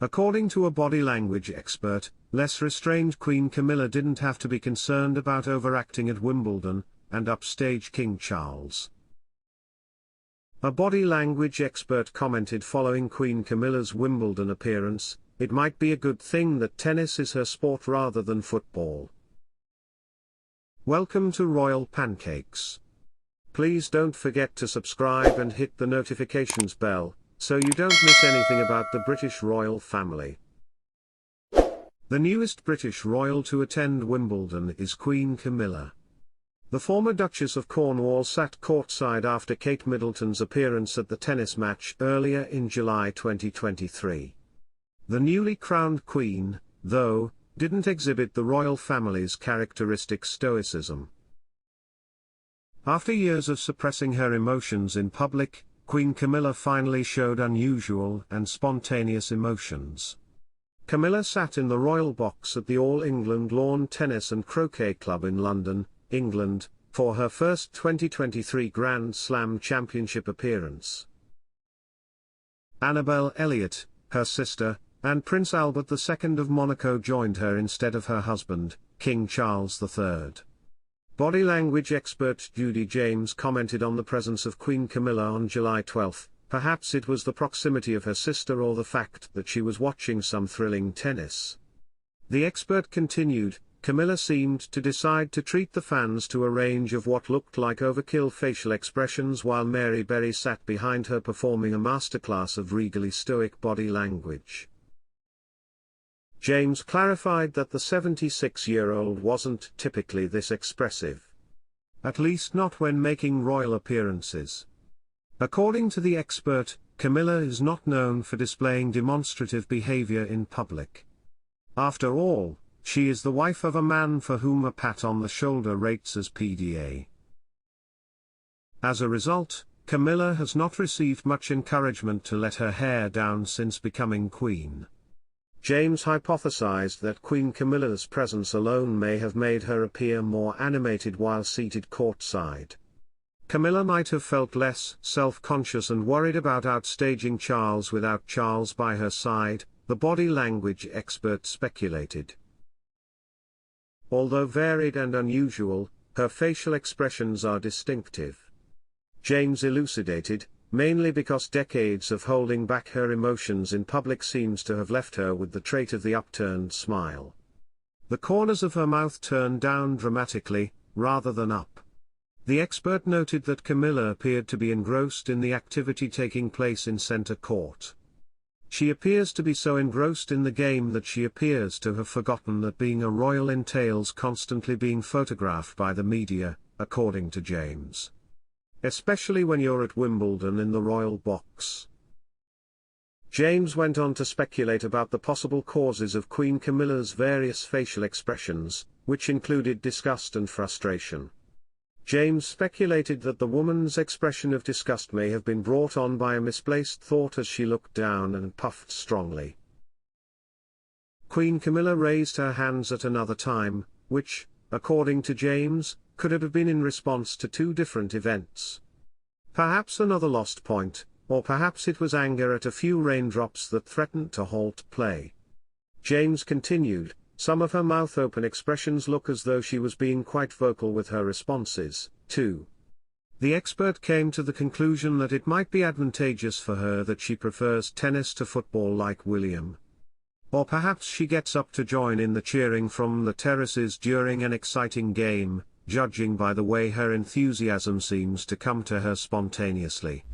According to a body language expert, less restrained Queen Camilla didn't have to be concerned about overacting at Wimbledon, and upstage King Charles. A body language expert commented following Queen Camilla's Wimbledon appearance, "It might be a good thing that tennis is her sport rather than football." Welcome to Royal Pancakes. Please don't forget to subscribe and hit the notifications bell, so you don't miss anything about the British royal family. The newest British royal to attend Wimbledon is Queen Camilla. The former Duchess of Cornwall sat courtside after Kate Middleton's appearance at the tennis match earlier in July 2023. The newly crowned queen, though, didn't exhibit the royal family's characteristic stoicism. After years of suppressing her emotions in public, Queen Camilla finally showed unusual and spontaneous emotions. Camilla sat in the royal box at the All England Lawn Tennis and Croquet Club in London, England, for her first 2023 Grand Slam Championship appearance. Annabelle Elliott, her sister, and Prince Albert II of Monaco joined her instead of her husband, King Charles III. Body language expert Judy James commented on the presence of Queen Camilla on July 12, "Perhaps it was the proximity of her sister or the fact that she was watching some thrilling tennis." The expert continued, "Camilla seemed to decide to treat the fans to a range of what looked like overkill facial expressions while Mary Berry sat behind her performing a masterclass of regally stoic body language." James clarified that the 76-year-old wasn't typically this expressive. At least not when making royal appearances. According to the expert, Camilla is not known for displaying demonstrative behavior in public. After all, she is the wife of a man for whom a pat on the shoulder rates as PDA. As a result, Camilla has not received much encouragement to let her hair down since becoming queen. James hypothesized that Queen Camilla's presence alone may have made her appear more animated while seated courtside. Camilla might have felt less self-conscious and worried about outstaging Charles without Charles by her side, the body language expert speculated. Although varied and unusual, her facial expressions are distinctive. James elucidated, mainly because decades of holding back her emotions in public seems to have left her with the trait of the upturned smile. The corners of her mouth turn down dramatically, rather than up. The expert noted that Camilla appeared to be engrossed in the activity taking place in centre court. She appears to be so engrossed in the game that she appears to have forgotten that being a royal entails constantly being photographed by the media, according to James. Especially when you're at Wimbledon in the royal box. James went on to speculate about the possible causes of Queen Camilla's various facial expressions, which included disgust and frustration. James speculated that the woman's expression of disgust may have been brought on by a misplaced thought as she looked down and puffed strongly. Queen Camilla raised her hands at another time, which, according to James, could have been in response to two different events. Perhaps another lost point, or perhaps it was anger at a few raindrops that threatened to halt play. James continued, "Some of her mouth-open expressions look as though she was being quite vocal with her responses, too." The expert came to the conclusion that it might be advantageous for her that she prefers tennis to football like William. Or perhaps she gets up to join in the cheering from the terraces during an exciting game, judging by the way her enthusiasm seems to come to her spontaneously.